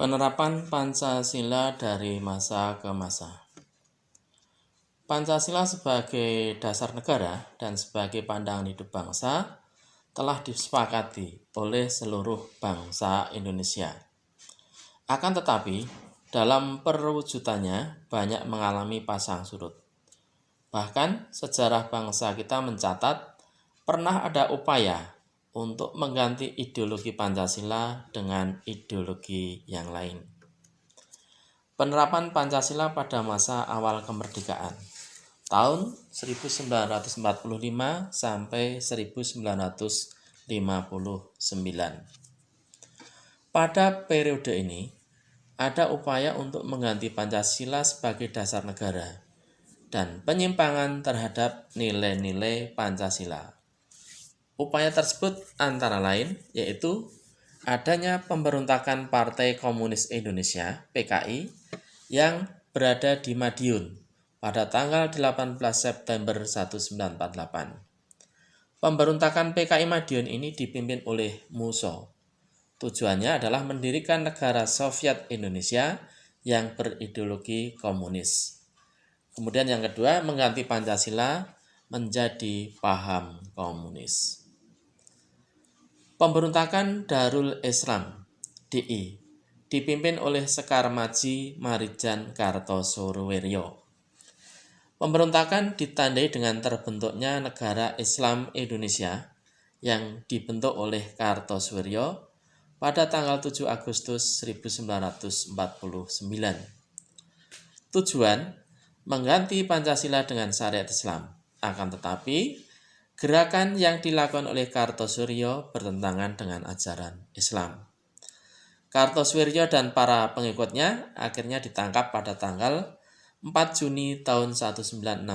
Penerapan Pancasila dari masa ke masa. Pancasila sebagai dasar negara dan sebagai pandangan hidup bangsa telah disepakati oleh seluruh bangsa Indonesia. Akan tetapi, dalam perwujudannya banyak mengalami pasang surut. Bahkan sejarah bangsa kita mencatat pernah ada upaya untuk mengganti ideologi Pancasila dengan ideologi yang lain. Penerapan Pancasila pada masa awal kemerdekaan tahun 1945 sampai 1959. Pada periode ini ada upaya untuk mengganti Pancasila sebagai dasar negara dan penyimpangan terhadap nilai-nilai Pancasila. Upaya tersebut antara lain yaitu adanya pemberontakan Partai Komunis Indonesia (PKI) yang berada di Madiun pada tanggal 18 September 1948. Pemberontakan PKI Madiun ini dipimpin oleh Musso. Tujuannya adalah mendirikan negara Soviet Indonesia yang berideologi komunis. Kemudian yang kedua, mengganti Pancasila menjadi paham komunis. Pemberontakan Darul Islam (DI) dipimpin oleh Sekar Madji Marijan Kartosoewirjo. Pemberontakan ditandai dengan terbentuknya Negara Islam Indonesia yang dibentuk oleh Kartosoewirjo pada tanggal 7 Agustus 1949. Tujuan mengganti Pancasila dengan syariat Islam. Akan tetapi, gerakan yang dilakukan oleh Kartosoewirjo bertentangan dengan ajaran Islam. Kartosoewirjo dan para pengikutnya akhirnya ditangkap pada tanggal 4 Juni tahun 1962.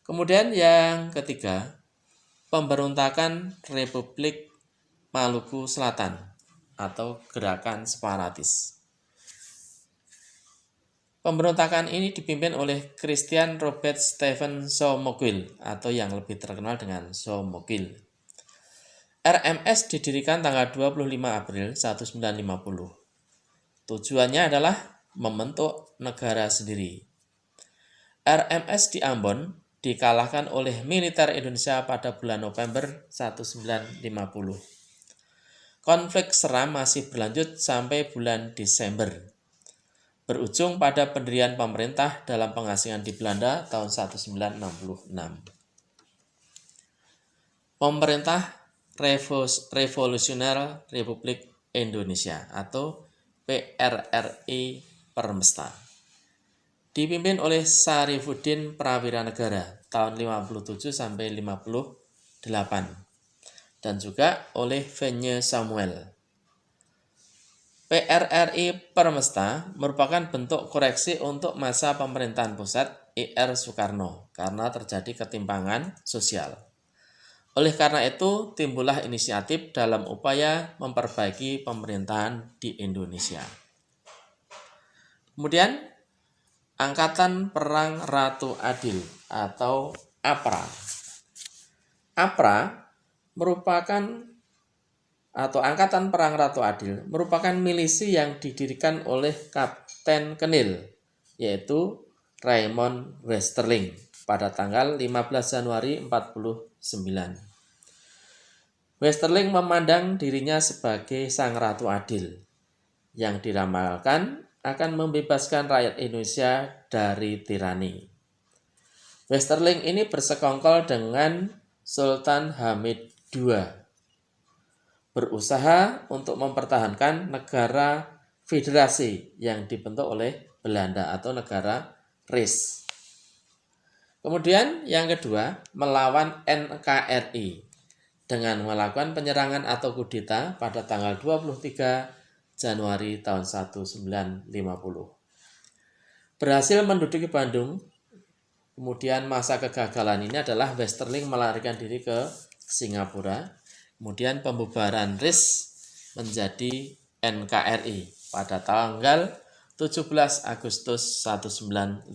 Kemudian yang ketiga, pemberontakan Republik Maluku Selatan atau gerakan separatis. Pemberontakan ini dipimpin oleh Christian Robert Stephen Somogyl atau yang lebih terkenal dengan Somogyl. RMS didirikan tanggal 25 April 1950. Tujuannya adalah membentuk negara sendiri. RMS di Ambon dikalahkan oleh militer Indonesia pada bulan November 1950. Konflik seram masih berlanjut sampai bulan Desember. Berujung pada pendirian pemerintah dalam pengasingan di Belanda tahun 1966. Pemerintah Revolusioner Republik Indonesia atau PRRI Permesta dipimpin oleh Sarifuddin Prawira Negara tahun 57 sampai 58 dan juga oleh Venye Samuel. PRRI Permesta merupakan bentuk koreksi untuk masa pemerintahan pusat Ir Soekarno karena terjadi ketimpangan sosial. Oleh karena itu, timbullah inisiatif dalam upaya memperbaiki pemerintahan di Indonesia. Kemudian, Angkatan Perang Ratu Adil atau APRA. APRA merupakan Angkatan Perang Ratu Adil merupakan milisi yang didirikan oleh Kapten Kenil, yaitu Raymond Westerling pada tanggal 15 Januari 1949. Westerling memandang dirinya sebagai sang Ratu Adil yang diramalkan akan membebaskan rakyat Indonesia dari tirani. Westerling ini bersekongkol dengan Sultan Hamid II, berusaha untuk mempertahankan negara federasi yang dibentuk oleh Belanda atau negara RIS. Kemudian yang kedua, melawan NKRI dengan melakukan penyerangan atau kudeta pada tanggal 23 Januari tahun 1950. Berhasil menduduki Bandung. Kemudian masa kegagalan ini adalah Westerling melarikan diri ke Singapura. Kemudian pembubaran RIS menjadi NKRI pada tanggal 17 Agustus 1950.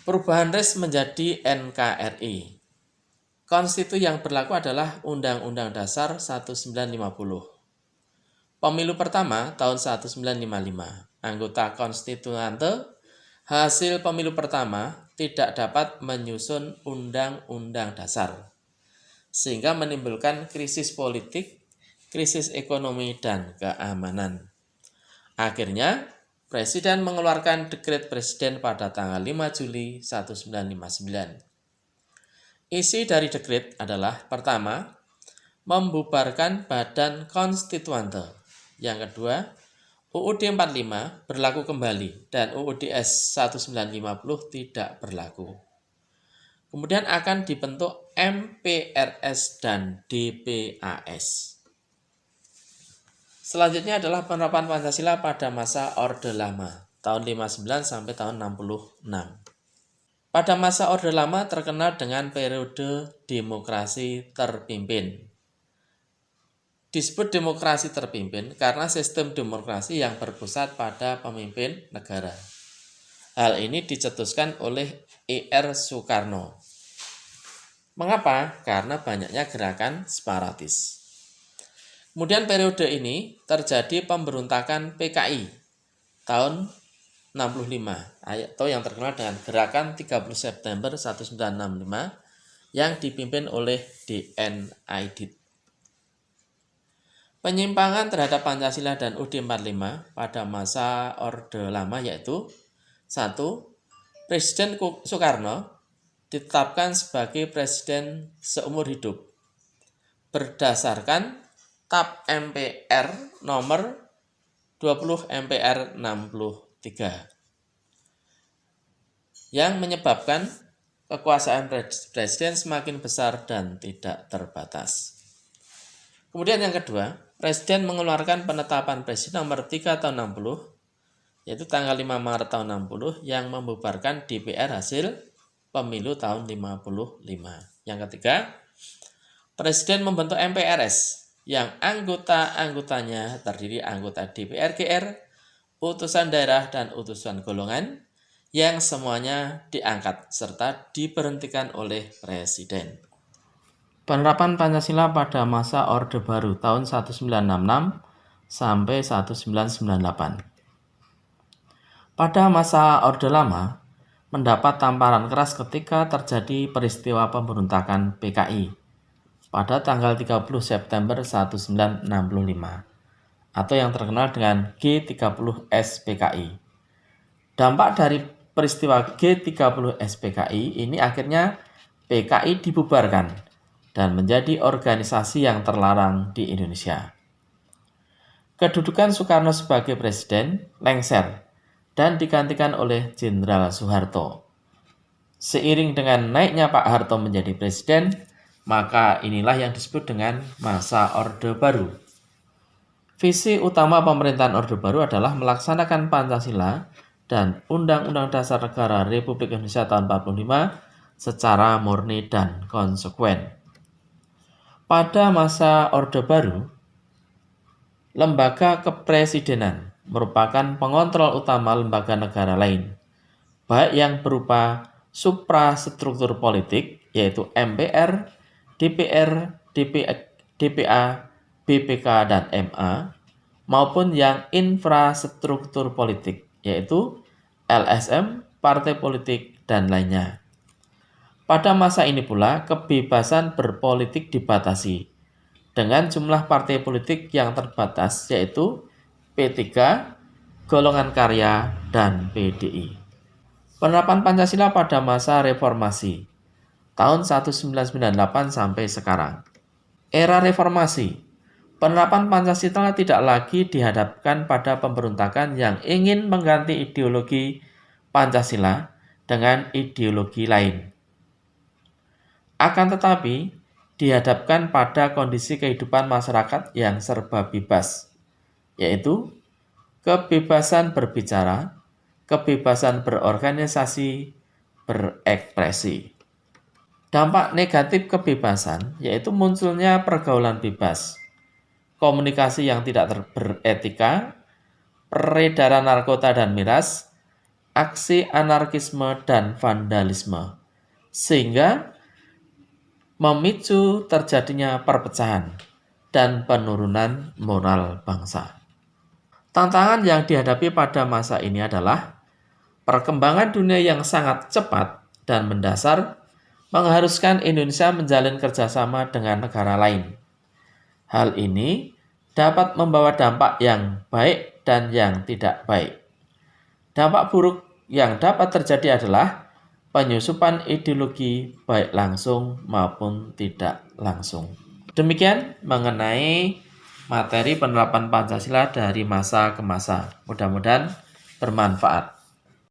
Perubahan RIS menjadi NKRI. Konstitusi yang berlaku adalah Undang-Undang Dasar 1950. Pemilu pertama tahun 1955, anggota konstituante hasil pemilu pertama tidak dapat menyusun undang-undang dasar, sehingga menimbulkan krisis politik, krisis ekonomi, dan keamanan. Akhirnya, Presiden mengeluarkan dekret Presiden pada tanggal 5 Juli 1959. Isi dari dekret adalah pertama, membubarkan Badan Konstituante. Yang kedua, UUD 45 berlaku kembali dan UUDS 1950 tidak berlaku. Kemudian akan dibentuk MPRS dan DPAS. Selanjutnya adalah penerapan Pancasila pada masa Orde Lama, tahun 59 sampai tahun 66. Pada masa Orde Lama terkenal dengan periode demokrasi terpimpin. Disebut demokrasi terpimpin karena sistem demokrasi yang berpusat pada pemimpin negara. Hal ini dicetuskan oleh Ir Soekarno. Mengapa? Karena banyaknya gerakan separatis. Kemudian periode ini terjadi pemberontakan PKI tahun 65 atau yang terkenal dengan Gerakan 30 September 1965 yang dipimpin oleh D.N. Aidit. Penyimpangan terhadap Pancasila dan UUD 45 pada masa Orde Lama yaitu 1. Presiden Soekarno ditetapkan sebagai presiden seumur hidup berdasarkan TAP MPR nomor 20 MPR 63 yang menyebabkan kekuasaan presiden semakin besar dan tidak terbatas. Kemudian yang kedua, Presiden mengeluarkan penetapan Presiden nomor 3 tahun 60 yaitu tanggal 5 Maret tahun 60 yang membubarkan DPR hasil pemilu tahun 55. Yang ketiga, Presiden membentuk MPRS yang anggota-anggotanya terdiri anggota DPR GR, utusan daerah, dan utusan golongan yang semuanya diangkat serta diberhentikan oleh Presiden. Penerapan Pancasila pada masa Orde Baru tahun 1966 sampai 1998. Pada masa Orde Lama, mendapat tamparan keras ketika terjadi peristiwa pemberontakan PKI pada tanggal 30 September 1965 atau yang terkenal dengan G30S PKI. Dampak dari peristiwa G30S PKI ini akhirnya PKI dibubarkan dan menjadi organisasi yang terlarang di Indonesia. Kedudukan Soekarno sebagai presiden lengser dan digantikan oleh Jenderal Soeharto. Seiring dengan naiknya Pak Harto menjadi presiden, maka inilah yang disebut dengan masa Orde Baru. Visi utama pemerintahan Orde Baru adalah melaksanakan Pancasila dan Undang-Undang Dasar Negara Republik Indonesia tahun 45 secara murni dan konsekuen. Pada masa Orde Baru, lembaga kepresidenan merupakan pengontrol utama lembaga negara lain, baik yang berupa suprastruktur politik, yaitu MPR, DPR, DPA, BPK, dan MA, maupun yang infrastruktur politik, yaitu LSM, partai politik, dan lainnya. Pada masa ini pula, kebebasan berpolitik dibatasi dengan jumlah partai politik yang terbatas, yaitu P3, Golongan Karya, dan PDI. Penerapan Pancasila pada masa reformasi tahun 1998 sampai sekarang. Era reformasi, penerapan Pancasila tidak lagi dihadapkan pada pemberontakan yang ingin mengganti ideologi Pancasila dengan ideologi lain. Akan tetapi, dihadapkan pada kondisi kehidupan masyarakat yang serba bebas, yaitu kebebasan berbicara, kebebasan berorganisasi, berekspresi. Dampak negatif kebebasan yaitu munculnya pergaulan bebas, komunikasi yang tidak beretika, peredaran narkotika dan miras, aksi anarkisme dan vandalisme, sehingga memicu terjadinya perpecahan dan penurunan moral bangsa. Tantangan yang dihadapi pada masa ini adalah perkembangan dunia yang sangat cepat dan mendasar mengharuskan Indonesia menjalin kerjasama dengan negara lain. Hal ini dapat membawa dampak yang baik dan yang tidak baik. Dampak buruk yang dapat terjadi adalah penyusupan ideologi baik langsung maupun tidak langsung. Demikian mengenai materi penerapan Pancasila dari masa ke masa. Mudah-mudahan bermanfaat.